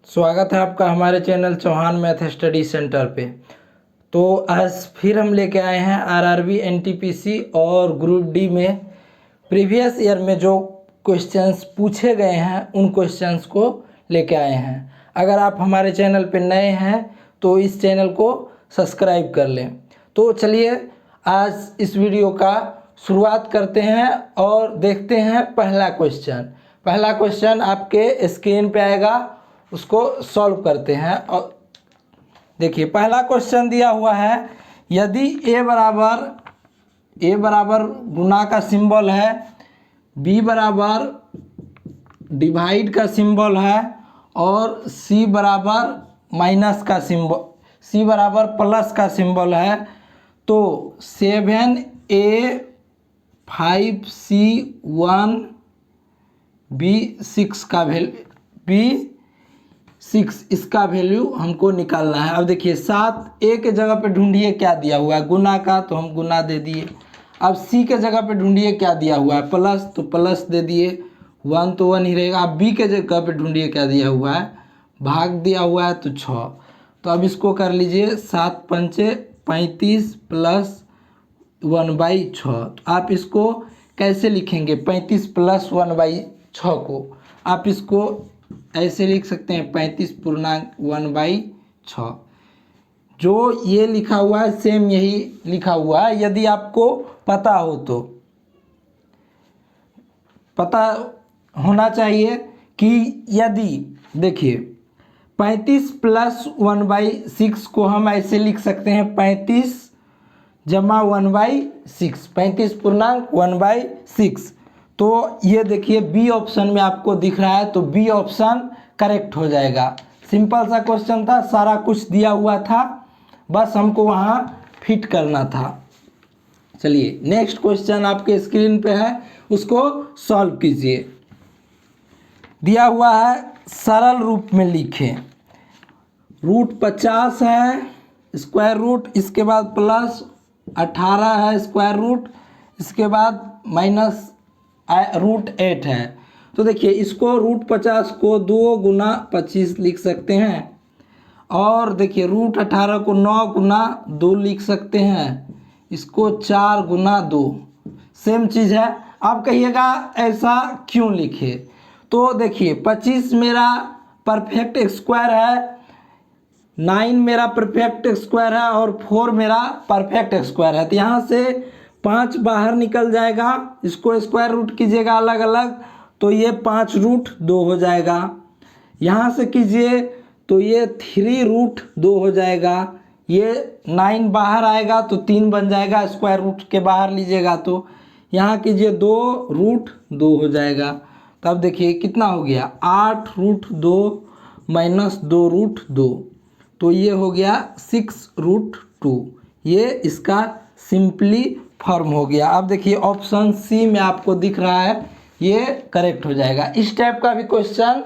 स्वागत है आपका हमारे channel Chauhan math study centre पे। तो आज फिर हम लेके आए हैं आरआरबी एनटीपीसी और ग्रुप डी में प्रीवियस ईयर में जो क्वेश्चंस पूछे गए हैं उन क्वेश्चंस को लेके आए हैं। अगर आप हमारे चैनल पे नए हैं तो इस चैनल को सब्सक्राइब कर लें। तो चलिए आज इस वीडियो का शुरुआत करते हैं और देखते हैं पहला क्वेश्चन आपके स्क्रीन पे आएगा, उसको सॉल्व करते हैं। और देखिए पहला क्वेश्चन दिया हुआ है, यदि ए बराबर गुना का सिंबल है, बी बराबर डिवाइड का सिंबल है और सी बराबर माइनस का सिंबल, सी बराबर प्लस का सिंबल है, तो 7a 5c 1b6 का B6 इसका वैल्यू हमको निकालना है। अब देखिए 7a के जगह पे ढूंढिए क्या दिया हुआ है, गुना का, तो हम गुना दे दिए। अब c के जगह पे ढूंढिए क्या दिया हुआ है, प्लस, तो प्लस दे दिए। 1 तो 1 ही रहेगा। अब b के जगह पे ढूंढिए क्या दिया हुआ है, भाग दिया हुआ है तो 6। तो अब इसको कर लीजिए 7 पंचे 35 प्लस 1/6। तो आप इसको कैसे लिखेंगे, 35 प्लस 1/6 को आप इसको ऐसे लिख सकते हैं 35 पूर्णांक 1/6। जो ये लिखा हुआ है सेम यही लिखा हुआ है। यदि आपको पता हो तो पता होना चाहिए कि यदि देखिए 35 प्लस 1/6 को हम ऐसे लिख सकते हैं 35 जमा 1/6, 35 पूर्णांक 1/6। तो ये देखिए बी ऑप्शन में आपको दिख रहा है, तो बी ऑप्शन करेक्ट हो जाएगा। सिंपल सा क्वेश्चन था, सारा कुछ दिया हुआ था, बस हमको वहाँ फिट करना था। चलिए नेक्स्ट क्वेश्चन आपके स्क्रीन पे है, उसको सॉल्व कीजिए। दिया हुआ है, सरल रूप में लिखें। रूट 50 है स्क्वायर रूट, इसके बाद प्लस 18 है स्क्वायर रूट, इसके बाद माइनस रूट 8 है। तो देखिए इसको रूट 50 को 2 गुना 25 लिख सकते हैं, और देखिए रूट 18 को 9 गुना 2 लिख सकते हैं, इसको 4 गुना 2। सेम चीज़ है। आप कहिएगा ऐसा क्यों लिखे, तो देखिए 25 मेरा परफेक्ट स्क्वायर है, 9 मेरा परफेक्ट स्क्वायर है और 4 मेरा परफेक्ट स्क्वायर है। तो यहाँ से 5 बाहर निकल जाएगा, इसको स्क्वायर रूट कीजिएगा अलग अलग, तो ये 5 रूट 2 हो जाएगा। यहाँ से कीजिए तो ये 3 रूट 2 हो जाएगा। ये 9 बाहर आएगा तो 3 बन जाएगा, स्क्वायर रूट के बाहर लीजिएगा तो यहाँ कीजिए 2 रूट 2 हो जाएगा। तब देखिए कितना हो गया, 8 रूट 2 माइनस 2 रूट 2, तो ये हो गया 6 रूट 2। ये इसका सिंपली फॉर्म हो गया। अब देखिए ऑप्शन सी में आपको दिख रहा है, ये करेक्ट हो जाएगा। इस टाइप का भी क्वेश्चन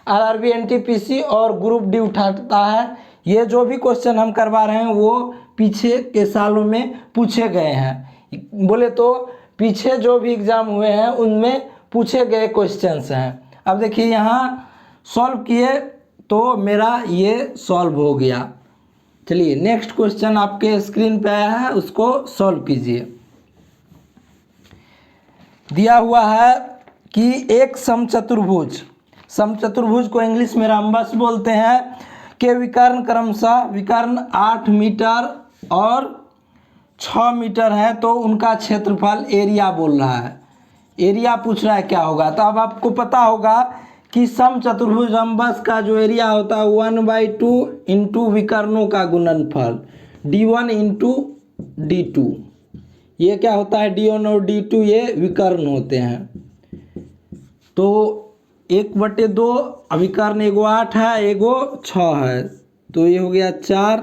आरआरबी एनटीपीसी और ग्रुप डी उठाता है। ये जो भी क्वेश्चन हम करवा रहे हैं वो पीछे के सालों में पूछे गए हैं, बोले तो पीछे जो भी एग्ज़ाम हुए हैं उनमें पूछे गए क्वेश्चंस हैं। अब देखिए यहाँ सॉल्व किए तो मेरा ये सॉल्व हो गया। चलिए नेक्स्ट क्वेश्चन आपके स्क्रीन पे आया है, उसको सॉल्व कीजिए। दिया हुआ है कि एक समचतुर्भुज को इंग्लिश में रम्बस बोलते हैं, के विकर्ण क्रमशः विकर्ण 8 मीटर और 6 मीटर है, तो उनका क्षेत्रफल एरिया बोल रहा है। एरिया पूछ रहा है क्या होगा, तो अब आपको पता होगा कि समचतुर्भुज रम्बस का जो एरिया होता है 1/2 इंटू विकर्णों का गुणनफल d1 इंटू d2। ये क्या होता है, d1 और d2 ये विकर्ण होते हैं। तो 1/2 विकर्ण, एगो 8 है एगो 6 है, तो ये हो गया 4,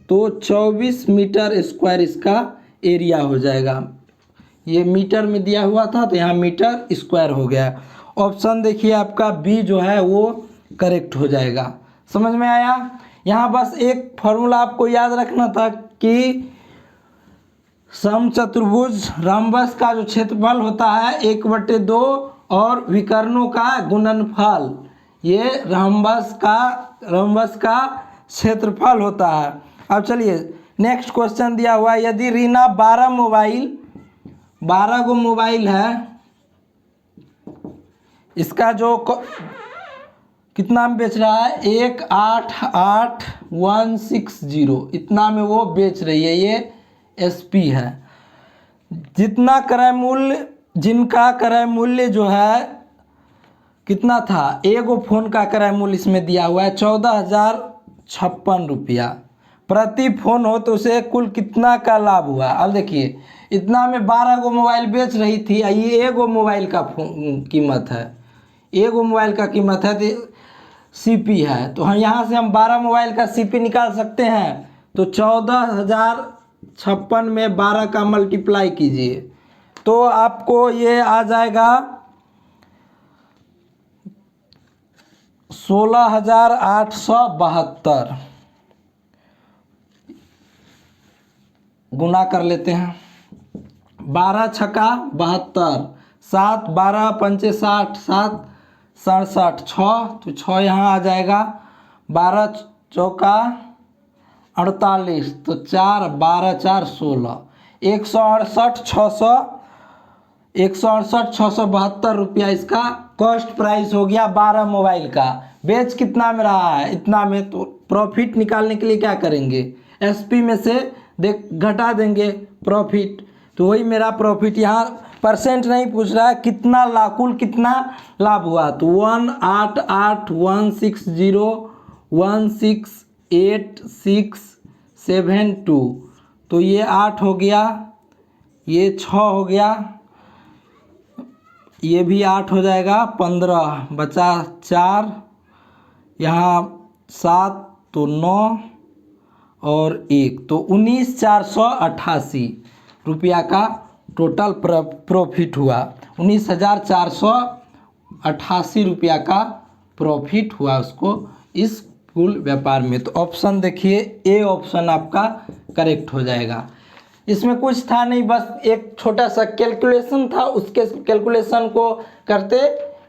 तो 24 मीटर स्क्वायर इसका एरिया हो जाएगा। ये मीटर में दिया हुआ था तो यहाँ मीटर स्क्वायर हो गया। ऑप्शन देखिए आपका बी जो है वो करेक्ट हो जाएगा। समझ में आया। यहाँ बस एक फॉर्मूला आपको याद रखना था कि समचतुर्भुज रम्बस का जो क्षेत्रफल होता है 1/2 और विकर्णों का गुणनफल ये रम्बस का क्षेत्रफल होता है। अब चलिए नेक्स्ट क्वेश्चन दिया हुआ है, यदि रीना 12 गो मोबाइल है, इसका जो कितना में बेच रहा है, 188160 इतना में वो बेच रही है, ये एसपी है। जितना क्रय मूल्य, जिनका क्रय मूल्य जो है कितना था, एगो फ़ोन का क्रय मूल्य इसमें दिया हुआ है 14,056 रुपया प्रति फ़ोन हो, तो उसे कुल कितना का लाभ हुआ। अब देखिए इतना में 12 गो मोबाइल बेच रही थी, ये एगो मोबाइल का कीमत है, एगो मोबाइल का कीमत है, तो सीपी है, तो हम यहाँ से हम 12 मोबाइल का सीपी निकाल सकते हैं। तो 14,056 में 12 का मल्टीप्लाई कीजिए तो आपको ये आ जाएगा 16,872। गुना कर लेते हैं, 12 छक्का 72, 7 12 पंचे 60, 7 67, 6 तो 6 यहाँ आ जाएगा, 12 चौका 48 तो 4 12 4 16, 168,672 रुपया इसका कॉस्ट प्राइस हो गया 12 मोबाइल का। बेच कितना में रहा है, इतना में, तो प्रॉफिट निकालने के लिए क्या करेंगे, एसपी में से घटा देंगे प्रॉफिट, तो वही मेरा प्रॉफिट। यहाँ परसेंट नहीं पूछ रहा है, कितना लाभ, कुल कितना लाभ हुआ, तो 188,160,168,672, तो ये 8 हो गया, ये 6 हो गया, ये भी 8 हो जाएगा, 15 बचा 4, यहाँ 7 तो 9 और 1 तो 19,488 रुपया का टोटल प्रॉफिट हुआ। 19,488 रुपया का प्रॉफिट हुआ उसको इस कुल व्यापार में। तो ऑप्शन देखिए, ए ऑप्शन आपका करेक्ट हो जाएगा। इसमें कुछ था नहीं, बस एक छोटा सा कैलकुलेशन था, उसके कैलकुलेशन को करते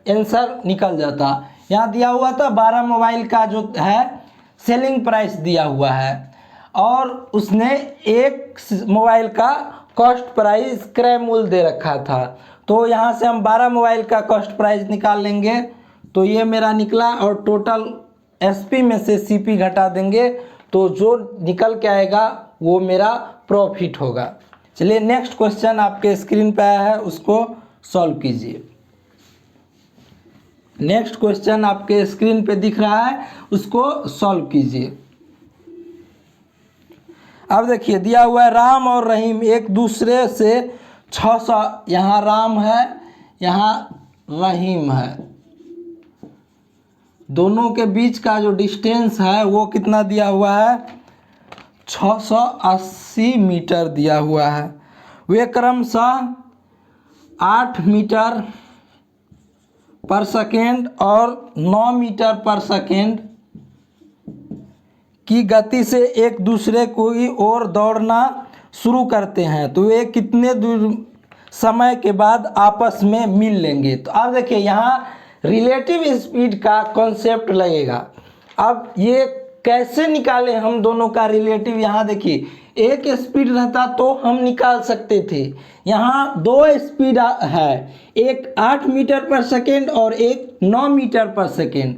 आंसर निकल जाता। यहाँ दिया हुआ था 12 मोबाइल का जो है सेलिंग प्राइस दिया हुआ है, और उसने एक मोबाइल का कॉस्ट प्राइस क्रय मूल्य दे रखा था। तो यहाँ से हम 12 मोबाइल का कॉस्ट प्राइस निकाल लेंगे, तो ये मेरा निकला, और टोटल एसपी में से सीपी घटा देंगे, तो जो निकल के आएगा वो मेरा प्रॉफिट होगा। चलिए नेक्स्ट क्वेश्चन आपके स्क्रीन पे आया है, उसको सॉल्व कीजिए। नेक्स्ट क्वेश्चन आपके स्क्रीन पे दिख रहा है, उसको सॉल्व कीजिए। अब देखिए दिया हुआ है राम और रहीम एक दूसरे से 600, यहाँ राम है यहाँ रहीम है, दोनों के बीच का जो डिस्टेंस है वो कितना दिया हुआ है, 680 मीटर दिया हुआ है। वे क्रमशः 8 मीटर पर सेकेंड और 9 मीटर पर सेकेंड की गति से एक दूसरे की ओर दौड़ना शुरू करते हैं, तो वे कितने दूर समय के बाद आपस में मिल लेंगे। तो अब देखिए यहाँ रिलेटिव स्पीड का कॉन्सेप्ट लगेगा। अब ये कैसे निकालें हम दोनों का रिलेटिव, यहाँ देखिए एक स्पीड रहता तो हम निकाल सकते थे, यहाँ दो स्पीड है, एक 8 मीटर पर सेकेंड और एक 9 मीटर पर सेकेंड,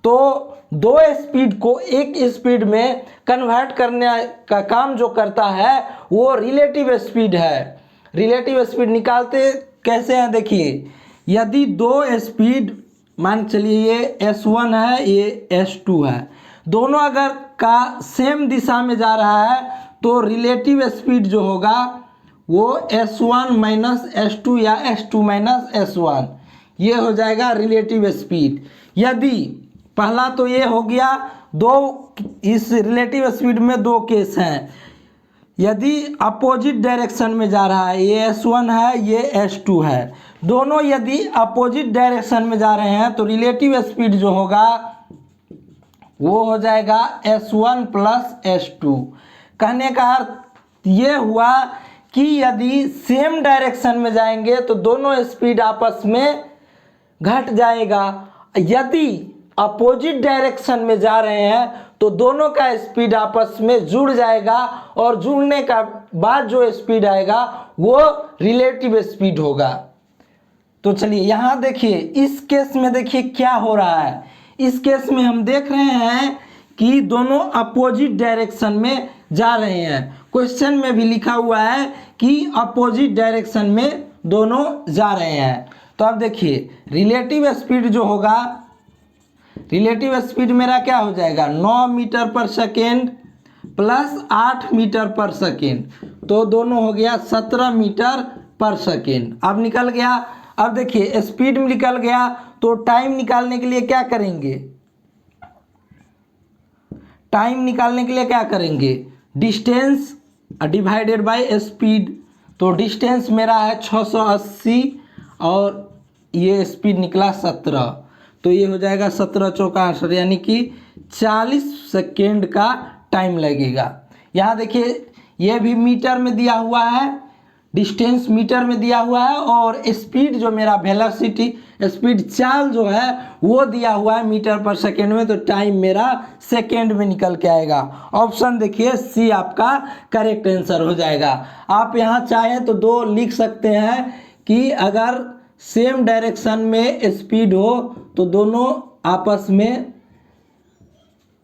तो दो स्पीड को एक स्पीड में कन्वर्ट करने का काम जो करता है वो रिलेटिव स्पीड है। रिलेटिव स्पीड निकालते कैसे हैं, देखिए यदि दो स्पीड मान चलिए ये S1 है ये S2 है, दोनों अगर का सेम दिशा में जा रहा है तो रिलेटिव स्पीड जो होगा वो S1 माइनस S2 या S2 माइनस S1, ये हो जाएगा रिलेटिव स्पीड। यदि पहला तो ये हो गया, दो इस रिलेटिव स्पीड में दो केस हैं, यदि अपोजिट डायरेक्शन में जा रहा है, ये S1 है ये S2 है, दोनों यदि अपोजिट डायरेक्शन में जा रहे हैं तो रिलेटिव स्पीड जो होगा वो हो जाएगा S1 प्लस S2। कहने का अर्थ ये हुआ कि यदि सेम डायरेक्शन में जाएंगे तो दोनों स्पीड आपस में घट जाएगा। यदि अपोजिट डायरेक्शन में जा रहे हैं तो दोनों का स्पीड आपस में जुड़ जाएगा और जुड़ने का बाद जो स्पीड आएगा वो रिलेटिव स्पीड होगा। तो चलिए यहाँ देखिए इस केस में देखिए क्या हो रहा है। इस केस में हम देख रहे हैं कि दोनों अपोजिट डायरेक्शन में जा रहे हैं। क्वेश्चन में भी लिखा हुआ है कि अपोजिट डायरेक्शन में दोनों जा रहे हैं। तो अब देखिए रिलेटिव स्पीड जो होगा, रिलेटिव स्पीड मेरा क्या हो जाएगा 9 मीटर पर सेकेंड प्लस 8 मीटर पर सेकेंड, तो दोनों हो गया 17 मीटर पर सेकेंड। अब निकल गया। अब देखिए स्पीड में निकल गया तो टाइम निकालने के लिए क्या करेंगे, टाइम निकालने के लिए क्या करेंगे, डिस्टेंस डिवाइडेड बाय स्पीड। तो डिस्टेंस मेरा है 680 और ये स्पीड निकला 17, तो ये हो जाएगा 17 चौका 68, यानी कि 40 सेकेंड का टाइम लगेगा। यहाँ देखिए ये भी मीटर में दिया हुआ है, डिस्टेंस मीटर में दिया हुआ है और स्पीड जो मेरा वेलोसिटी स्पीड चाल जो है वो दिया हुआ है मीटर पर सेकेंड में, तो टाइम मेरा सेकेंड में निकल के आएगा। ऑप्शन देखिए सी आपका करेक्ट आंसर हो जाएगा। आप यहाँ चाहें तो 2 लिख सकते हैं कि अगर सेम डायरेक्शन में स्पीड हो तो दोनों आपस में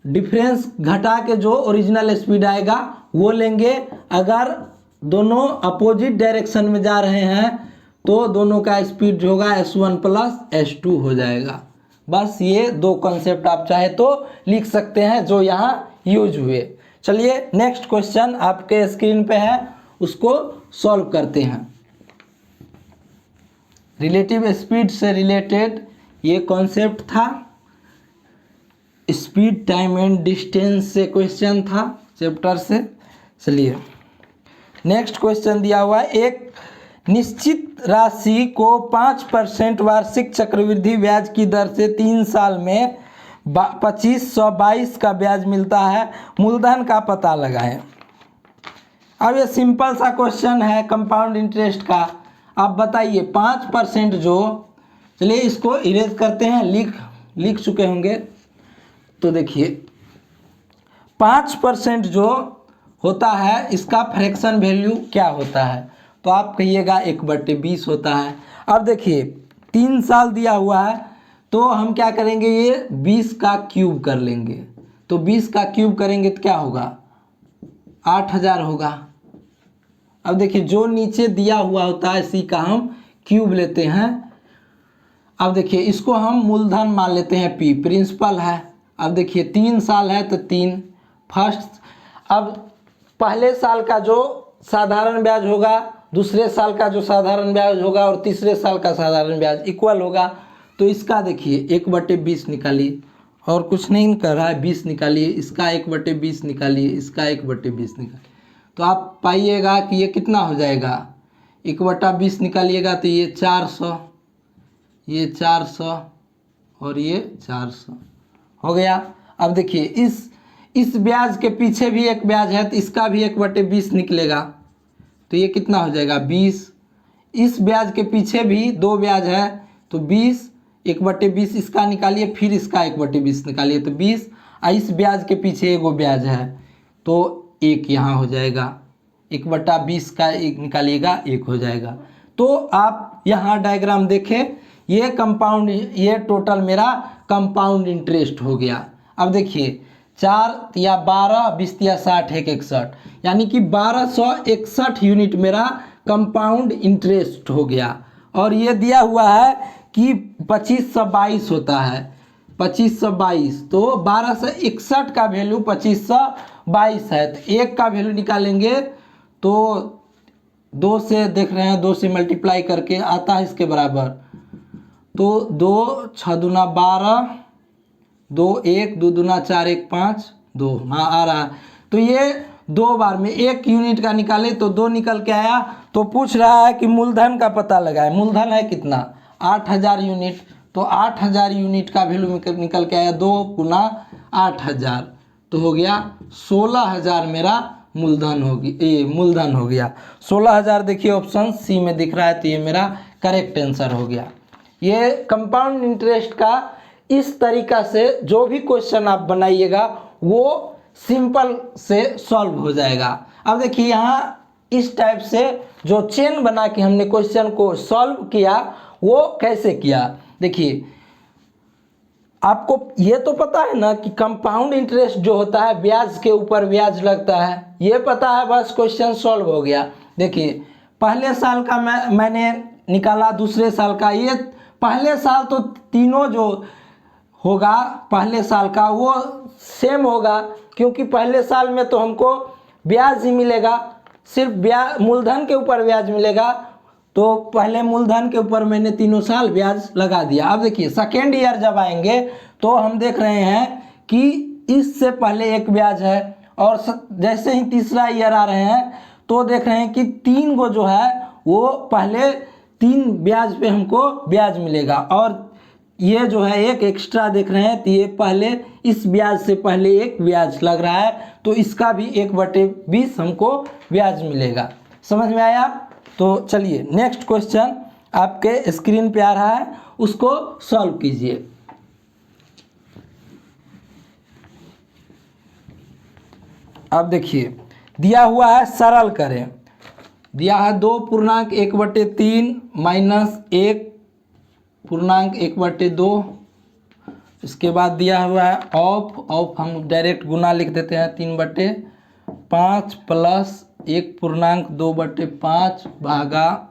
डिफरेंस घटा के जो ओरिजिनल स्पीड आएगा वो लेंगे। अगर दोनों अपोजिट डायरेक्शन में जा रहे हैं तो दोनों का स्पीड जो होगा S1 प्लस S2 हो जाएगा। बस ये 2 कॉन्सेप्ट आप चाहे तो लिख सकते हैं जो यहाँ यूज हुए। चलिए नेक्स्ट क्वेश्चन आपके स्क्रीन पे है, उसको सॉल्व करते हैं। रिलेटिव स्पीड से रिलेटेड ये कॉन्सेप्ट था, स्पीड टाइम एंड डिस्टेंस से क्वेश्चन था चैप्टर से। चलिए नेक्स्ट क्वेश्चन दिया हुआ है, एक निश्चित राशि को 5% वार्षिक चक्रवृद्धि ब्याज की दर से 3 साल में 2522 का ब्याज मिलता है, मूलधन का पता लगाएं। अब ये सिंपल सा क्वेश्चन है कंपाउंड इंटरेस्ट का। आप बताइए 5% जो, चलिए इसको इरेज करते हैं, लिख चुके होंगे। तो देखिए 5% जो होता है इसका फ्रैक्शन वैल्यू क्या होता है, तो आप कहिएगा 1/20 होता है। अब देखिए 3 साल दिया हुआ है तो हम क्या करेंगे, ये 20 का क्यूब कर लेंगे। तो 20 का क्यूब करेंगे तो क्या होगा 8000 होगा। अब देखिए जो नीचे दिया हुआ होता है इसी का हम क्यूब लेते हैं। अब देखिए इसको हम मूलधन मान लेते हैं, P प्रिंसिपल है। अब देखिए 3 साल है तो 3 फर्स्ट। अब पहले साल का जो साधारण ब्याज होगा, दूसरे साल का जो साधारण ब्याज होगा और तीसरे साल का साधारण ब्याज इक्वल होगा। तो इसका देखिए 1/20 निकालिए, और कुछ नहीं कर रहा है, 20 निकालिए, इसका 1/20 निकालिए, इसका 1/20 निकालिए, तो आप पाइएगा कि ये कितना हो जाएगा, 1/20 निकालिएगा तो ये 400, ये 400 और ये 400 हो गया। अब देखिए इस ब्याज के पीछे भी एक ब्याज है तो इसका भी 1/20 निकलेगा, तो ये कितना हो जाएगा 20। इस ब्याज के पीछे भी 2 ब्याज है तो 20, 1/20 इसका निकालिए, फिर इसका 1/20 निकालिए तो 20। इस ब्याज के पीछे एगो ब्याज है तो 1 यहाँ हो जाएगा, 1/20 का 1 निकालिएगा 1 हो जाएगा। तो आप यहाँ डायग्राम देखें, ये कंपाउंड, ये टोटल मेरा कंपाउंड इंटरेस्ट हो गया। अब देखिए 4 या 12, 20 या 60, 1 61, यानी कि 1261 यूनिट मेरा कंपाउंड इंटरेस्ट हो गया। और ये दिया हुआ है कि 2522 होता है, 2522, तो 1261 का वैल्यू 2522 है। तो 1 का वैल्यू निकालेंगे तो 2 से, देख रहे हैं 2 से मल्टीप्लाई करके आता है इसके बराबर, तो 2 6 दूना 12, 2 1 2 दूना 4 1 5 2, हाँ आ रहा है। तो ये 2 बार में 1 यूनिट का निकाले तो 2 निकल के आया। तो पूछ रहा है कि मूलधन का पता लगाए। मूलधन है कितना 8000 यूनिट, तो 8000 यूनिट का वैल्यू निकल के आया 2 गुना 8000, तो हो गया 16000 मेरा मूलधन होगी, ये मूलधन हो गया 16000। देखिए ऑप्शन सी में दिख रहा है, तो ये मेरा करेक्ट आंसर हो गया। ये कंपाउंड इंटरेस्ट का इस तरीका से जो भी क्वेश्चन आप बनाइएगा वो सिंपल से सॉल्व हो जाएगा। अब देखिए यहाँ इस टाइप से जो चेन बना के हमने क्वेश्चन को सॉल्व किया वो कैसे किया। देखिए आपको ये तो पता है ना कि कंपाउंड इंटरेस्ट जो होता है ब्याज के ऊपर ब्याज लगता है, ये पता है, बस क्वेश्चन सॉल्व हो गया। देखिए पहले साल का मैंने निकाला, दूसरे साल का, ये पहले साल तो तीनों जो होगा पहले साल का वो सेम होगा, क्योंकि पहले साल में तो हमको ब्याज ही मिलेगा, सिर्फ ब्याज मूलधन के ऊपर ब्याज मिलेगा, तो पहले मूलधन के ऊपर मैंने तीनों साल ब्याज लगा दिया। अब देखिए सेकेंड ईयर जब आएंगे तो हम देख रहे हैं कि इससे पहले एक ब्याज है, और जैसे ही तीसरा ईयर आ रहे हैं तो देख रहे हैं कि 3 गो जो है वो पहले 3 ब्याज पे हमको ब्याज मिलेगा, और ये जो है एक एक्स्ट्रा देख रहे हैं तो ये पहले इस ब्याज से पहले एक ब्याज लग रहा है, तो इसका भी 1/20 हमको ब्याज मिलेगा। समझ में आया? तो चलिए नेक्स्ट क्वेश्चन आपके स्क्रीन पे आ रहा है, उसको सॉल्व कीजिए। अब देखिए दिया हुआ है, सरल करें। दिया है 2.1/3 माइनस 1.1/2। इसके बाद दिया हुआ है ऑफ हम डायरेक्ट गुना लिख देते हैं 3/5 प्लस 1.2/5 भागा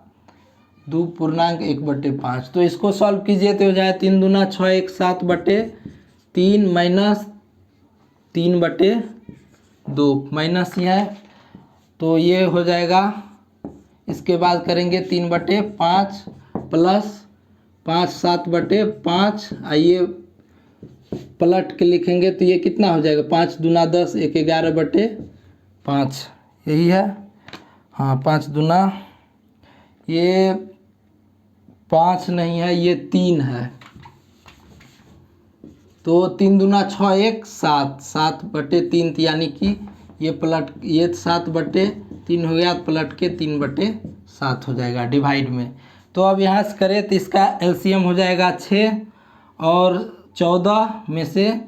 2.1/5। तो इसको सॉल्व कीजिए तो हो जाए 3 दूना 6 1 7/3 माइनस 3/2 माइनस ये है, तो ये हो जाएगा। इसके बाद करेंगे 3/5 प्लस 5 7/5, आइए पलट के लिखेंगे तो ये कितना हो जाएगा, 5 दूना 10 1 11/5, यही है। हाँ 5 दूना, ये 5 नहीं है, ये 3 है, तो 3 दूना 6 1 7 7/3, यानी कि ये पलट ये 7/3 हो गया, पलट के 3/7 हो जाएगा डिवाइड में। तो अब यहाँ से करें तो इसका एलसीएम हो जाएगा 6 और 14 में से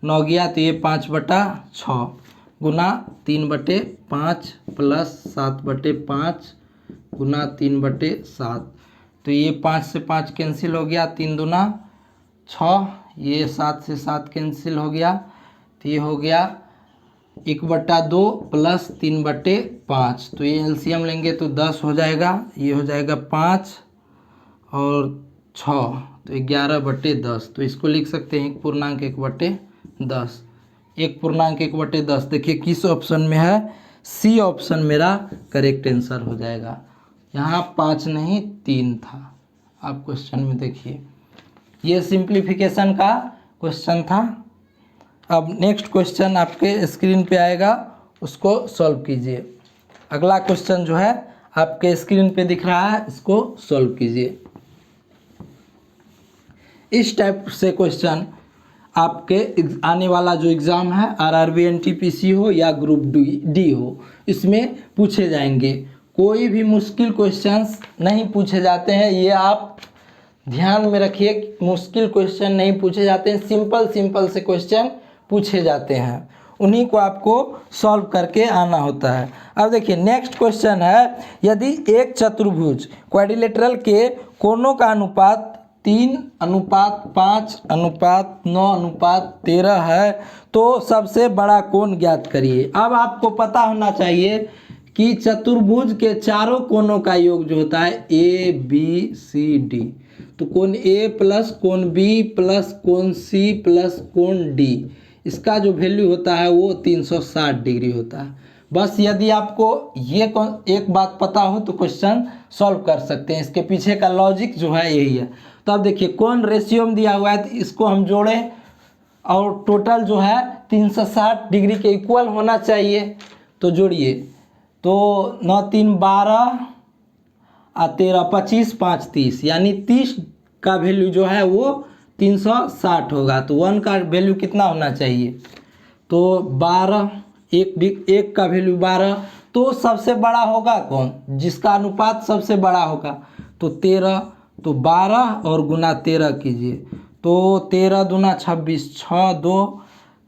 9 गया तो ये 5/6 गुना 3/5 प्लस 7/5 गुना 3/7, तो ये 5 से 5 कैंसिल हो गया, 3 दूना 6, ये 7 से 7 कैंसिल हो गया, तो ये हो गया 1/2 प्लस 3/5, तो ये एलसीएम लेंगे तो 10 हो जाएगा, ये हो जाएगा 5 और 6 तो 11/10। तो इसको लिख सकते हैं 1.1/10, 1.1/10। देखिए किस ऑप्शन में है, सी ऑप्शन मेरा करेक्ट आंसर हो जाएगा। यहाँ 5 नहीं 3 था। आप क्वेश्चन में देखिए, ये सिंप्लीफिकेशन का क्वेश्चन था। अब नेक्स्ट क्वेश्चन आपके स्क्रीन पे आएगा, उसको सॉल्व कीजिए। अगला क्वेश्चन जो है आपके स्क्रीन पे दिख रहा है, इसको सॉल्व कीजिए। इस टाइप से क्वेश्चन आपके आने वाला जो एग्ज़ाम है आरआरबी एनटीपीसी हो या ग्रुप डी हो, इसमें पूछे जाएंगे। कोई भी मुश्किल क्वेश्चंस नहीं पूछे जाते हैं, ये आप ध्यान में रखिए। मुश्किल क्वेश्चन नहीं पूछे जाते हैं, सिंपल से क्वेश्चन पूछे जाते हैं, उन्हीं को आपको सॉल्व करके आना होता है। अब देखिए नेक्स्ट क्वेश्चन है, यदि एक चतुर्भुज क्वाड्रिलेटरल के कोणों का अनुपात 3:5:9:13 है तो सबसे बड़ा कोण ज्ञात करिए। अब आपको पता होना चाहिए कि चतुर्भुज के चारों कोणों का योग जो होता है ए बी सी डी, तो कोण ए प्लस कोण बी प्लस कोण सी प्लस कोण डी, इसका जो वैल्यू होता है वो 360 डिग्री होता है। बस यदि आपको ये एक बात पता हो तो क्वेश्चन सॉल्व कर सकते हैं। इसके पीछे का लॉजिक जो है यही है। तो अब देखिए कोण रेशियो में दिया हुआ है, तो इसको हम जोड़ें और टोटल जो है 360 डिग्री के इक्वल होना चाहिए, तो जोड़िए। तो 9 3 12 और 13 25 5 30, यानी 30 का वैल्यू जो है वो 360 होगा। तो 1 का वैल्यू कितना होना चाहिए, तो 12, एक का वैल्यू 12, तो सबसे बड़ा होगा कौन, जिसका अनुपात सबसे बड़ा होगा, तो 13, तो 12 और गुना 13 कीजिए तो 13 दूना 26, 6 2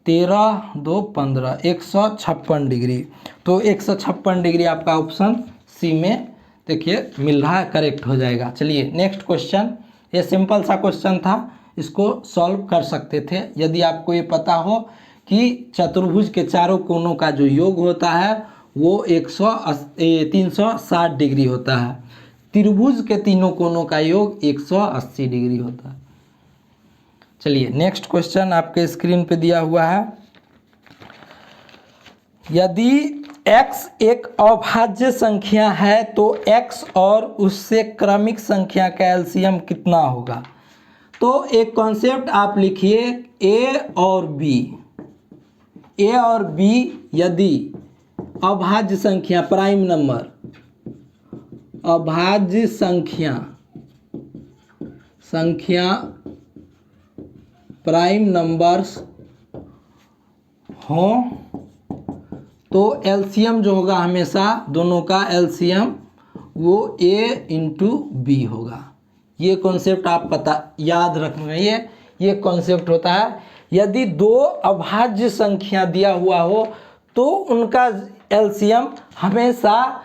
13 2 15, 156 डिग्री। तो 156 डिग्री आपका ऑप्शन सी में देखिए मिल रहा है, करेक्ट हो जाएगा। चलिए नेक्स्ट क्वेश्चन, ये सिंपल सा क्वेश्चन था, इसको सॉल्व कर सकते थे यदि आपको ये पता हो कि चतुर्भुज के चारों कोनों का जो योग होता है वो 360 डिग्री होता है, त्रिभुज के तीनों कोनों का योग 180 डिग्री होता है। चलिए नेक्स्ट क्वेश्चन आपके स्क्रीन पे दिया हुआ है, यदि x एक अभाज्य संख्या है तो x और उससे क्रमिक संख्या का एलसीएम कितना होगा। तो एक कॉन्सेप्ट आप लिखिए, a और b यदि अभाज्य संख्या, प्राइम नंबर, अभाज्य संख्या प्राइम नंबर्स हो तो एलसीएम जो होगा हमेशा दोनों का एलसीएम वो a इंटू बी होगा। ये कॉन्सेप्ट आप याद रखना, ये कॉन्सेप्ट होता है। यदि दो अभाज्य संख्या दिया हुआ हो तो उनका एलसीएम हमेशा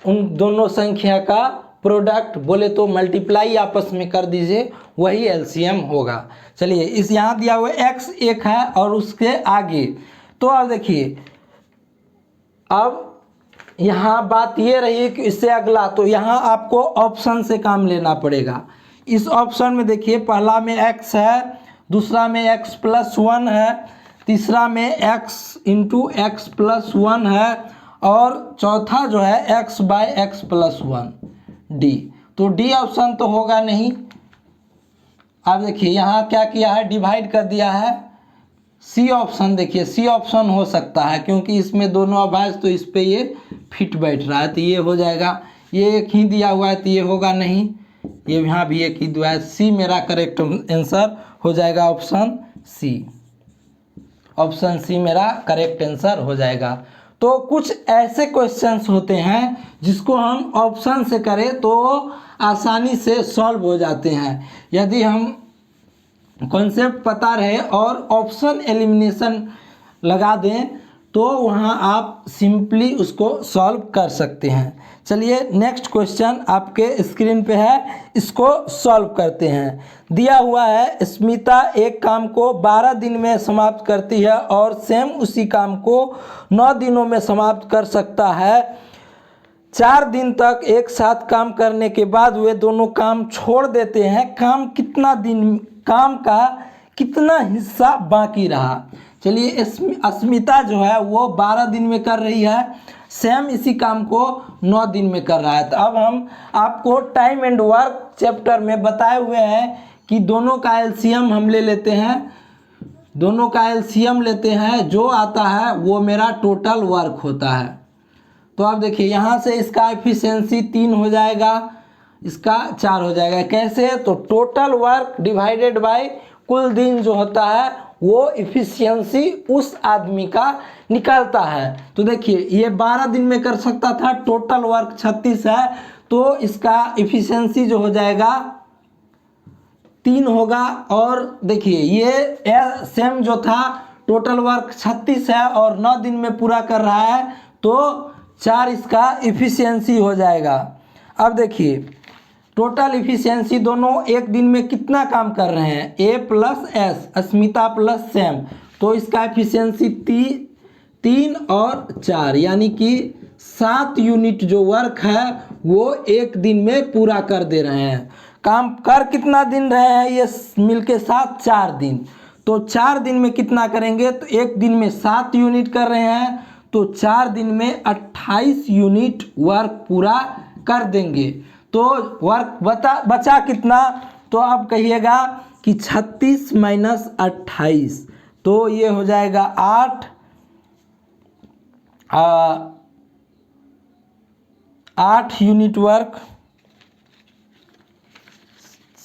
उन दोनों संख्या का प्रोडक्ट, बोले तो मल्टीप्लाई आपस में कर दीजिए, वही एलसीएम होगा। चलिए इस यहाँ दिया हुआ x एक है और उसके आगे, तो अब देखिए अब यहाँ बात ये रही कि इससे अगला, तो यहाँ आपको ऑप्शन से काम लेना पड़ेगा। इस ऑप्शन में देखिए पहला में x है, दूसरा में x प्लस 1 है, तीसरा में x इंटू एक्स प्लस 1 है और चौथा जो है x by x plus 1 D. तो डी ऑप्शन तो होगा नहीं। अब देखिए यहाँ क्या किया है, डिवाइड कर दिया है। सी ऑप्शन देखिए, सी ऑप्शन हो सकता है क्योंकि इसमें दोनों अभाज्य, तो इस पे ये फिट बैठ रहा है तो ये हो जाएगा। ये एक ही दिया हुआ है तो ये होगा नहीं, ये यहाँ भी एक ही दिया है। सी मेरा करेक्ट आंसर हो जाएगा, ऑप्शन सी। ऑप्शन सी मेरा करेक्ट आंसर हो जाएगा। तो कुछ ऐसे क्वेश्चंस होते हैं जिसको हम ऑप्शन से करें तो आसानी से सॉल्व हो जाते हैं। यदि हम कॉन्सेप्ट पता रहे और ऑप्शन एलिमिनेशन लगा दें तो वहाँ आप सिंपली उसको सॉल्व कर सकते हैं। चलिए नेक्स्ट क्वेश्चन आपके स्क्रीन पे है, इसको सॉल्व करते हैं। दिया हुआ है स्मिता एक काम को 12 दिन में समाप्त करती है और सैम उसी काम को 9 दिनों में समाप्त कर सकता है। 4 दिन तक एक साथ काम करने के बाद वे दोनों काम छोड़ देते हैं, काम का कितना हिस्सा बाकी रहा। चलिए अस्मिता जो है वो 12 दिन में कर रही है, सैम इसी काम को 9 दिन में कर रहा है। तो अब हम आपको टाइम एंड वर्क चैप्टर में बताए हुए हैं कि दोनों का एलसीएम हम ले लेते हैं, दोनों का एलसीएम लेते हैं, जो आता है वो मेरा टोटल वर्क होता है। तो अब देखिए यहाँ से इसका एफिशिएंसी 3 हो जाएगा, इसका 4 हो जाएगा। कैसे, तो टोटल वर्क डिवाइडेड बाय कुल दिन जो होता है वो एफिशिएंसी उस आदमी का निकलता है। तो देखिए ये 12 दिन में कर सकता था, टोटल वर्क 36 है तो इसका एफिशिएंसी जो हो जाएगा 3 होगा। और देखिए ये सेम जो था टोटल वर्क 36 है और 9 दिन में पूरा कर रहा है तो 4 इसका एफिशिएंसी हो जाएगा। अब देखिए टोटल एफिशिएंसी दोनों एक दिन में कितना काम कर रहे हैं, ए प्लस एस, अस्मिता प्लस सैम, तो इसका एफिशिएंसी 3 और 4 यानी कि 7 यूनिट जो वर्क है वो एक दिन में पूरा कर दे रहे हैं। काम कर कितना दिन रहे हैं ये मिलके साथ 4 दिन, तो 4 दिन में कितना करेंगे, तो एक दिन में 7 यूनिट कर रहे हैं तो 4 दिन में 28 यूनिट वर्क पूरा कर देंगे। तो वर्क बचा कितना, तो आप कहिएगा कि 36 माइनस 28, तो ये हो जाएगा 8 यूनिट वर्क,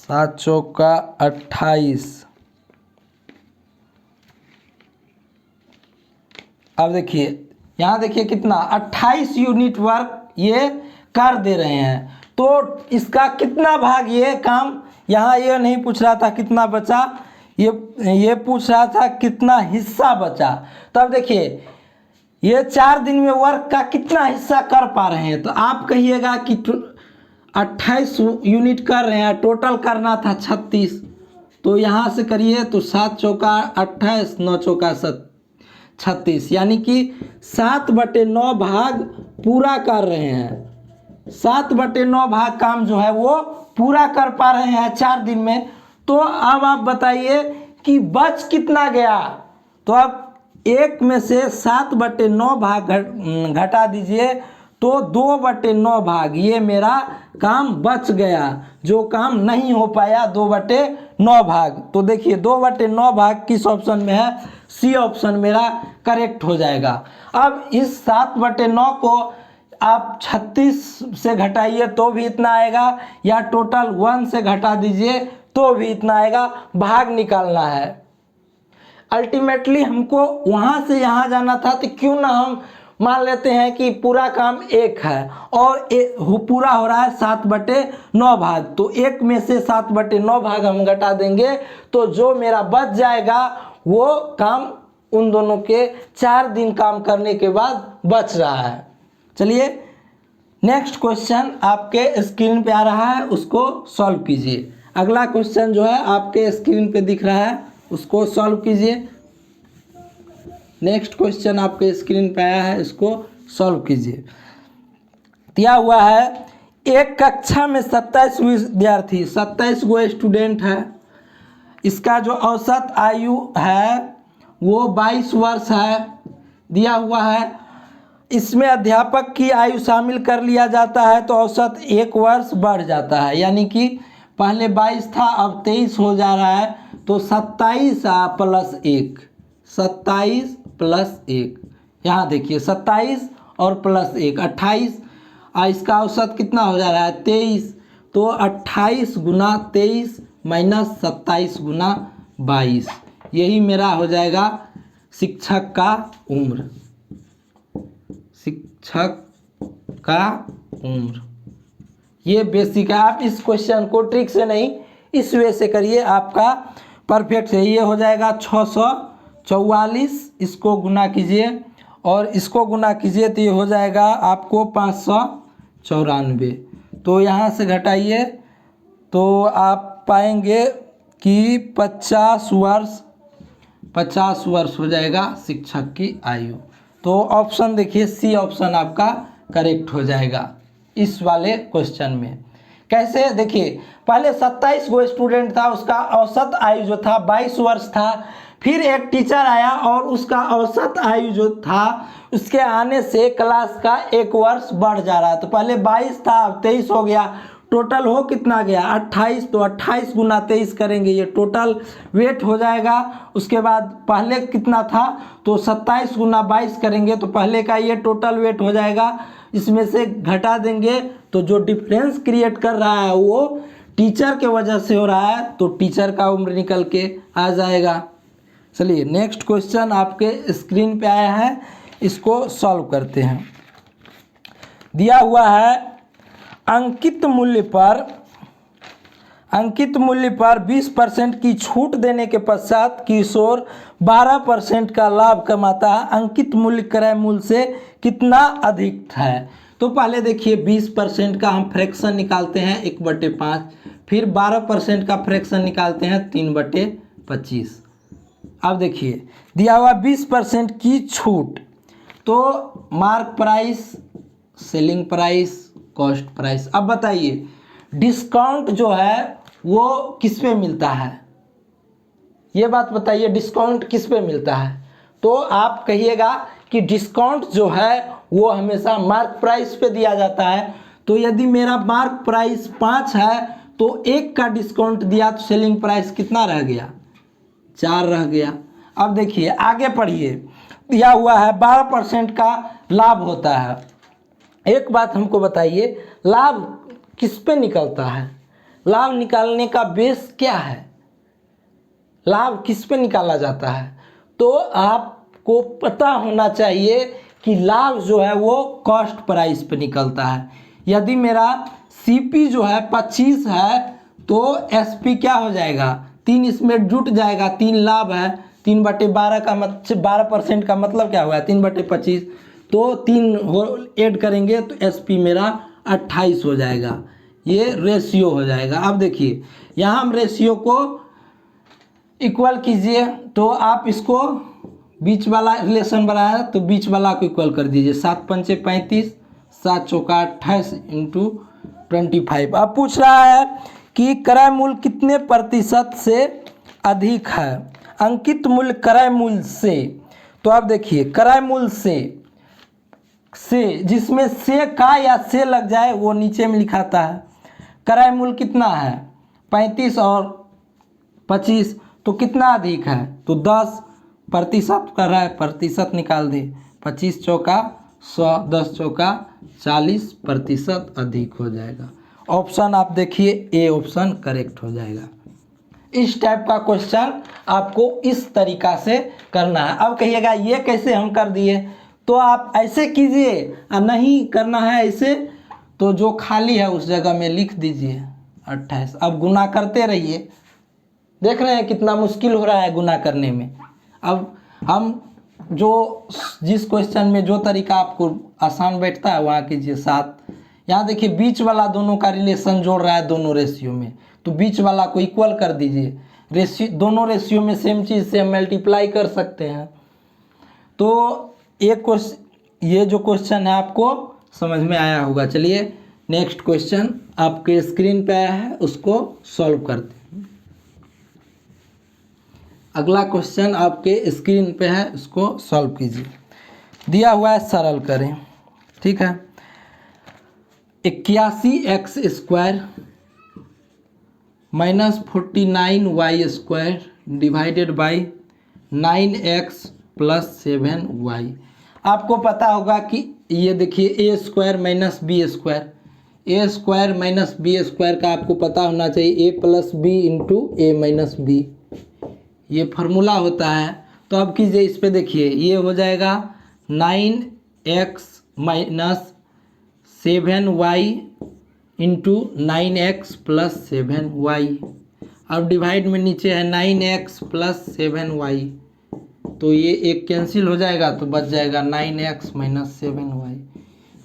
7 चौका 28। अब देखिए यहाँ देखिए कितना 28 यूनिट वर्क ये कर दे रहे हैं। तो इसका कितना भाग, ये काम यहाँ ये नहीं पूछ रहा था कितना बचा, ये पूछ रहा था कितना हिस्सा बचा। तो अब देखिए ये 4 दिन में वर्क का कितना हिस्सा कर पा रहे हैं। तो आप कहिएगा कि 28 यूनिट कर रहे हैं, टोटल करना था 36। तो यहाँ से करिए तो 7 चौका 28, 9 चौका 36, यानी कि 7/9 भाग पूरा कर रहे हैं। 7/9 भाग काम जो है वो पूरा कर पा रहे हैं 4 दिन में। तो अब आप बताइए कि बच कितना गया। तो अब 1 में से 7/9 भाग घटा दीजिए तो 2/9 भाग ये मेरा काम बच गया, जो काम नहीं हो पाया 2/9 भाग। तो देखिए 2/9 भाग किस ऑप्शन में है, सी ऑप्शन मेरा करेक्ट हो जाएगा। अब इस 7/9 को आप 36 से घटाइए तो भी इतना आएगा, या टोटल 1 से घटा दीजिए तो भी इतना आएगा, भाग निकालना है। अल्टीमेटली हमको वहाँ से यहाँ जाना था, तो क्यों ना हम मान लेते हैं कि पूरा काम 1 है और पूरा हो रहा है 7/9 भाग। तो 1 में से 7/9 भाग हम घटा देंगे तो जो मेरा बच जाएगा वो काम उन दोनों के 4 दिन काम करने के बाद बच रहा है। चलिए नेक्स्ट क्वेश्चन आपके स्क्रीन पे आ रहा है, उसको सॉल्व कीजिए। अगला क्वेश्चन जो है आपके स्क्रीन पे दिख रहा है, उसको सॉल्व कीजिए। नेक्स्ट क्वेश्चन आपके स्क्रीन पे आया है, इसको सॉल्व कीजिए। दिया हुआ है एक कक्षा में 27 विद्यार्थी, 27 गो स्टूडेंट है। इसका जो औसत आयु है वो 22 वर्ष है। दिया हुआ है इसमें अध्यापक की आयु शामिल कर लिया जाता है तो औसत 1 वर्ष बढ़ जाता है, यानी कि पहले 22 था अब 23 हो जा रहा है। तो 27 प्लस 1, 27 प्लस 1, यहाँ देखिए 27 और प्लस 1 28, इसका औसत कितना हो जा रहा है 23। तो 28 गुना 23 माइनस 27 गुना 22, यही मेरा हो जाएगा शिक्षक का उम्र। शिक्षक का उम्र ये बेसिक है। आप इस क्वेश्चन को ट्रिक से नहीं इस वे से करिए, आपका परफेक्ट है। ये हो जाएगा 644, इसको गुना कीजिए और इसको गुना कीजिए तो ये हो जाएगा आपको 594। तो यहाँ से घटाइए तो आप पाएंगे कि 50 वर्ष हो जाएगा शिक्षक की आयु। तो ऑप्शन देखिए सी ऑप्शन आपका करेक्ट हो जाएगा इस वाले क्वेश्चन में। कैसे देखिए पहले 27 गो स्टूडेंट था, उसका औसत आयु जो था 22 वर्ष था। फिर एक टीचर आया और उसका औसत आयु जो था उसके आने से क्लास का 1 वर्ष बढ़ जा रहा है। तो पहले 22 था अब 23 हो गया, टोटल हो कितना गया 28। तो 28 गुना 23 करेंगे ये टोटल वेट हो जाएगा। उसके बाद पहले कितना था तो 27 गुना 22 करेंगे तो पहले का ये टोटल वेट हो जाएगा। इसमें से घटा देंगे तो जो डिफरेंस क्रिएट कर रहा है वो टीचर के वजह से हो रहा है, तो टीचर का उम्र निकल के आ जाएगा। चलिए नेक्स्ट क्वेश्चन आपके स्क्रीन पे आया है, इसको सॉल्व करते हैं। दिया हुआ है अंकित मूल्य पर 20% की छूट देने के पश्चात किशोर 12% का लाभ कमाता है। अंकित मूल्य क्रय मूल्य से कितना अधिक है। तो पहले देखिए 20% का हम फ्रैक्शन निकालते हैं 1/5, फिर 12% का फ्रैक्शन निकालते हैं 3/25। अब देखिए दिया हुआ 20% की छूट, तो mark price, selling price, cost price. अब बताइए डिस्काउंट जो है वो किस पे मिलता है, ये बात बताइए डिस्काउंट किस पे मिलता है। तो आप कहिएगा कि डिस्काउंट जो है वो हमेशा मार्क प्राइस पे दिया जाता है। तो यदि मेरा मार्क प्राइस 5 है तो 1 का डिस्काउंट दिया तो सेलिंग प्राइस कितना रह गया 4 रह गया। अब देखिए आगे पढ़िए, दिया हुआ है 12% का लाभ होता है। एक बात हमको बताइए लाभ किस पे निकलता है, लाभ निकालने का बेस क्या है, लाभ किस पे निकाला जाता है। तो आपको पता होना चाहिए कि लाभ जो है वो कॉस्ट प्राइस पे निकलता है। यदि मेरा सीपी जो है 25 है तो एसपी क्या हो जाएगा 3 इसमें जुट जाएगा, 3 लाभ है, 3/12 का 12% का मतलब क्या हुआ, 3/25, तो 3 हो ऐड करेंगे तो SP मेरा 28 हो जाएगा। ये रेशियो हो जाएगा। अब देखिए यहाँ हम रेशियो को इक्वल कीजिए, तो आप इसको बीच वाला रिलेशन बनाया तो बीच वाला को इक्वल कर दीजिए। 7 पंचे 35, 7 चौका 28 इंटू 25। अब पूछ रहा है कि क्रय मूल्य कितने प्रतिशत से अधिक है। अंकित मूल्य क्रय मूल्य से, तो आप देखिए क्रय मूल्य से जिसमें से का या से लग जाए वो नीचे में लिखाता है। क्रय मूल्य कितना है 35 और 25, तो कितना अधिक है, तो 10% कर रहा है, प्रतिशत निकाल दे। 25 चौका 100, 10 चौका 40% अधिक हो जाएगा। ऑप्शन आप देखिए ए ऑप्शन करेक्ट हो जाएगा। इस टाइप का क्वेश्चन आपको इस तरीका से करना है। अब कहिएगा ये कैसे हम कर दिए, तो आप ऐसे कीजिए, नहीं करना है ऐसे तो जो खाली है उस जगह में लिख दीजिए 28। अब गुना करते रहिए, देख रहे हैं कितना मुश्किल हो रहा है गुना करने में। अब हम जिस क्वेश्चन में जो तरीका आपको आसान बैठता है वहाँ कीजिए। 7 यहाँ देखिए बीच वाला दोनों का रिलेशन जोड़ रहा है दोनों रेशियो में, तो बीच वाला को इक्वल कर दीजिए। रेशियो दोनों रेशियो में सेम चीज़ से हम मल्टीप्लाई कर सकते हैं। तो ये जो क्वेश्चन है आपको समझ में आया होगा। चलिए नेक्स्ट क्वेश्चन आपके स्क्रीन पे आया है, उसको सॉल्व करते हैं। अगला क्वेश्चन आपके स्क्रीन पे है, उसको सॉल्व कीजिए। दिया हुआ है सरल करें, ठीक है। 81x² minus 49y² divided by 9x plus 7y। आपको पता होगा कि ये देखिए a² minus b², a² minus b² का आपको पता होना चाहिए a plus b into a minus b, ये फार्मूला होता है। तो अब कीजिए इस पे, देखिए ये हो जाएगा 9x minus 7y into 9x plus 7y। अब डिवाइड में नीचे है 9x प्लस 7y, तो ये एक कैंसिल हो जाएगा तो बच जाएगा 9x माइनस 7y।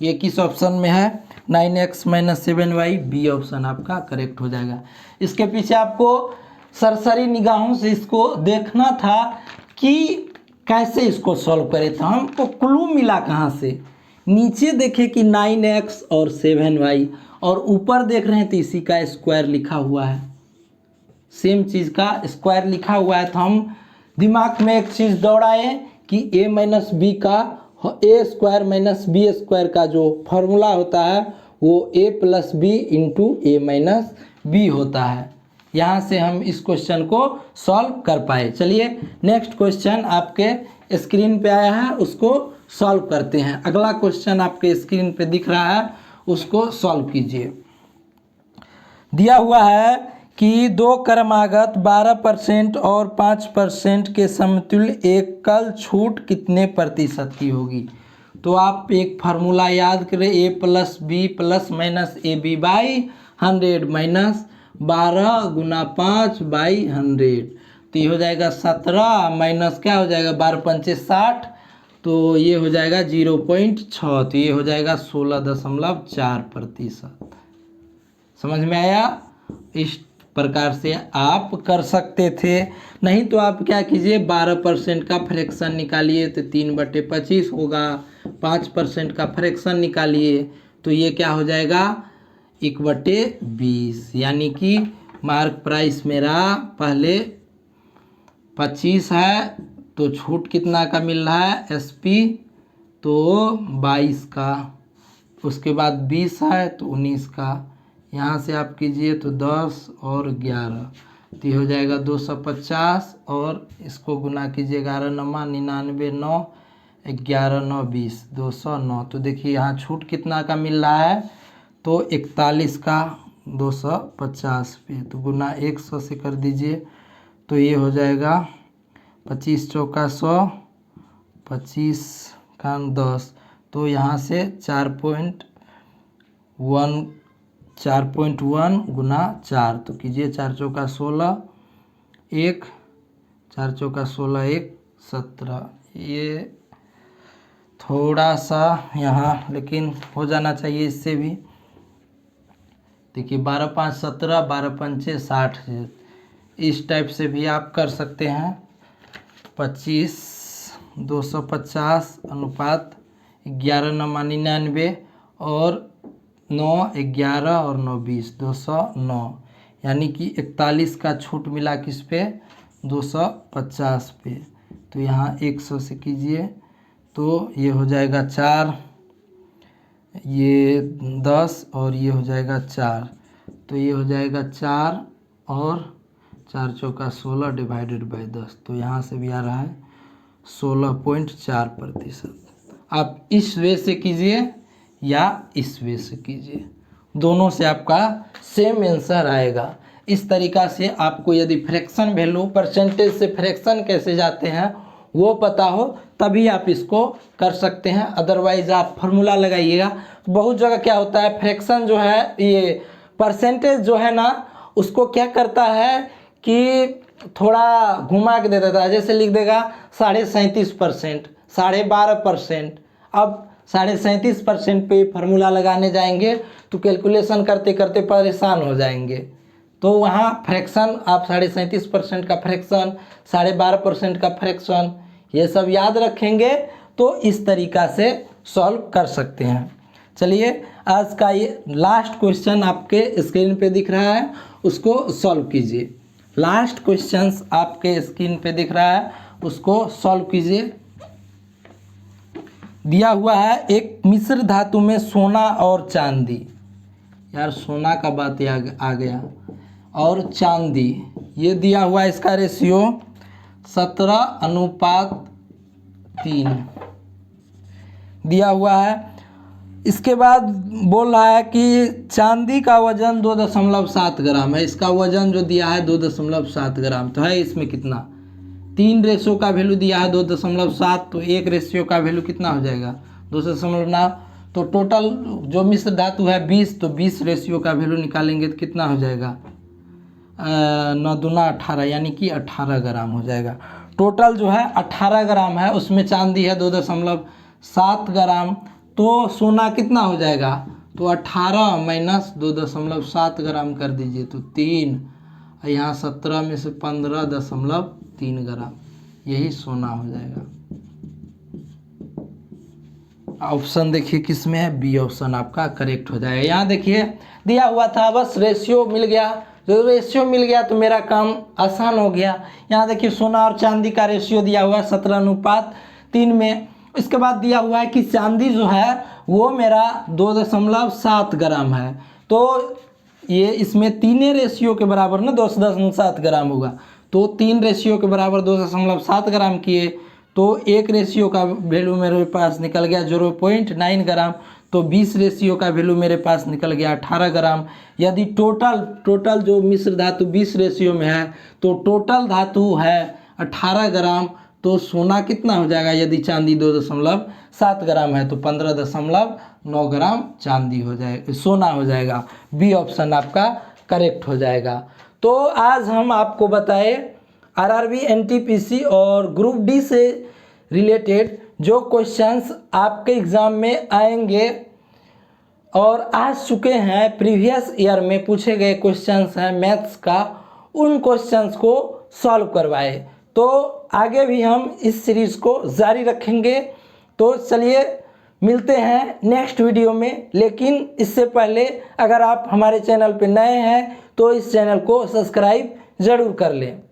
ये किस ऑप्शन में है, 9x minus 7y, b option आपका करेक्ट हो जाएगा। इसके पीछे आपको सरसरी निगाहों से इसको देखना था कि कैसे इसको सॉल्व करें, तो हमको क्लू मिला कहाँ से। नीचे देखे कि 9x और 7y, और ऊपर देख रहे हैं तो इसी का स्क्वायर लिखा हुआ है, सेम चीज़ का स्क्वायर लिखा हुआ है। तो हम दिमाग में एक चीज़ दौड़ाए कि a माइनस बी का a² माइनस b² का जो फॉर्मूला होता है वो a plus b into a minus b होता है। यहाँ से हम इस क्वेश्चन को सॉल्व कर पाए। चलिए नेक्स्ट क्वेश्चन आपके स्क्रीन पे आया है, उसको सॉल्व करते हैं। अगला क्वेश्चन आपके स्क्रीन पे दिख रहा है, उसको सॉल्व कीजिए। दिया हुआ है कि दो क्रमागत 12% और 5% के समतुल्य एकल छूट कितने प्रतिशत की होगी। तो आप एक फार्मूला याद करें, a plus b plus minus a b by 100 minus 12 गुना 5 बाई 100, तो ये हो जाएगा 17 माइनस क्या हो जाएगा 12 पंचे 60, तो ये हो जाएगा 0.6, तो ये हो जाएगा 16.4%। समझ में आया। इस प्रकार से आप कर सकते थे। नहीं तो आप क्या कीजिए 12% का फ्रैक्शन निकालिए तो 3/25 होगा, 5% का फ्रैक्शन निकालिए तो ये क्या हो जाएगा 1/20। यानी कि मार्क प्राइस मेरा पहले 25 है तो छूट कितना का मिल रहा है SP, तो 22 का, उसके बाद 20 है तो 19 का, यहाँ से आप कीजिए तो 10 और 11, तो ये हो जाएगा 250, और इसको गुना कीजिए 11 नमा 99 9 11 9 20 209। तो देखिए यहाँ छूट कितना का मिल रहा है, तो 41 का 250 पे, तो गुना 100 से कर दीजिए तो ये हो जाएगा 25 चौका 100, 25 का 10, तो यहाँ से 4.1 गुना 4, तो कीजिए 4 चौका 16, 1, 4 चौका 16, 1 17। ये थोड़ा सा यहाँ लेकिन हो जाना चाहिए इससे भी। देखिए 12 5 17, 12 पंचे 60, इस टाइप से भी आप कर सकते हैं। 25 250 अनुपात 11 9 99 और 9 11 और 9 20 209, यानी कि 41 का छूट मिला किस पे, 250 पे। तो यहाँ 100 से कीजिए तो ये हो जाएगा 4, ये 10 और ये हो जाएगा 4। तो ये हो जाएगा 4 और 4 चौका 16 डिवाइडेड बाई 10। तो यहाँ से भी आ रहा है 16.4%। आप इस वे से कीजिए या इस वे से कीजिए, दोनों से आपका सेम आंसर आएगा। इस तरीक़ा से आपको यदि फ्रैक्शन वैल्यू परसेंटेज से फ्रैक्शन कैसे जाते हैं वो पता हो तभी आप इसको कर सकते हैं, अदरवाइज़ आप फार्मूला लगाइएगा। बहुत जगह क्या होता है, फ्रैक्शन जो है ये परसेंटेज जो है ना उसको क्या करता है कि थोड़ा घुमा के दे देता है। जैसे लिख देगा 37.5%, 12.5%। अब 37.5% पे फार्मूला लगाने जाएंगे तो कैलकुलेशन करते करते परेशान हो जाएंगे। तो वहाँ फ्रैक्शन आप 37.5% का फ्रैक्शन, 12.5% का फ्रैक्शन, ये सब याद रखेंगे तो इस तरीक़ा से सॉल्व कर सकते हैं। चलिए आज का ये लास्ट क्वेश्चन आपके स्क्रीन पे दिख रहा है, उसको सॉल्व कीजिए। लास्ट क्वेश्चंस आपके स्क्रीन पे दिख रहा है, उसको सॉल्व कीजिए। दिया हुआ है एक मिश्र धातु में सोना और चांदी, यार सोना का बात आ गया, और चांदी, ये दिया हुआ है, इसका रेशियो 17:3 दिया हुआ है। इसके बाद बोल रहा है कि चांदी का वजन 2.7 ग्राम है। इसका वजन जो दिया है 2.7 ग्राम, तो है इसमें कितना, 3 रेशियो का वैल्यू दिया है 2.7, तो 1 रेशियो का वैल्यू कितना हो जाएगा 2.9। तो टोटल जो मिश्र धातु है 20, तो 20 रेशियो का वैल्यू निकालेंगे तो कितना हो जाएगा 9 दूना 18, यानी कि 18 ग्राम हो जाएगा। टोटल जो है 18 ग्राम है, उसमें चांदी है 2.7 ग्राम, तो सोना कितना हो जाएगा, तो 18 माइनस 2.7 ग्राम कर दीजिए तो 3, यहाँ 17 में से 15.3 ग्राम, यही सोना हो जाएगा। ऑप्शन देखिए किस में है, बी ऑप्शन आपका करेक्ट हो जाएगा। यहाँ देखिए दिया हुआ था, बस रेशियो मिल गया, जो रेशियो मिल गया तो मेरा काम आसान हो गया। यहाँ देखिए सोना और चांदी का रेशियो दिया हुआ है 17:3 में। इसके बाद दिया हुआ है कि चांदी जो है वो मेरा 2.7 ग्राम है, तो ये इसमें 3 रेशियो के बराबर ना 2.7 ग्राम होगा, तो 3 रेशियो के बराबर 2.7 ग्राम किए तो 1 रेशियो का वैल्यू मेरे पास निकल गया 0.9 ग्राम, तो 20 रेशियो का वैल्यू मेरे पास निकल गया 18 ग्राम। यदि टोटल जो मिश्र धातु 20 रेशियो में है तो टोटल धातु है 18 ग्राम, तो सोना कितना हो जाएगा, यदि चांदी 2.7 ग्राम है तो 15.9 ग्राम चांदी हो जाएगा, सोना हो जाएगा। बी ऑप्शन आपका करेक्ट हो जाएगा। तो आज हम आपको बताए आरआरबी एनटीपीसी और ग्रुप डी से रिलेटेड जो क्वेश्चंस आपके एग्ज़ाम में आएंगे और आ चुके हैं, प्रीवियस ईयर में पूछे गए क्वेश्चंस हैं मैथ्स का, उन क्वेश्चंस को सॉल्व करवाए। तो आगे भी हम इस सीरीज़ को जारी रखेंगे। तो चलिए मिलते हैं नेक्स्ट वीडियो में, लेकिन इससे पहले अगर आप हमारे चैनल पर नए हैं तो इस चैनल को सब्सक्राइब ज़रूर कर लें।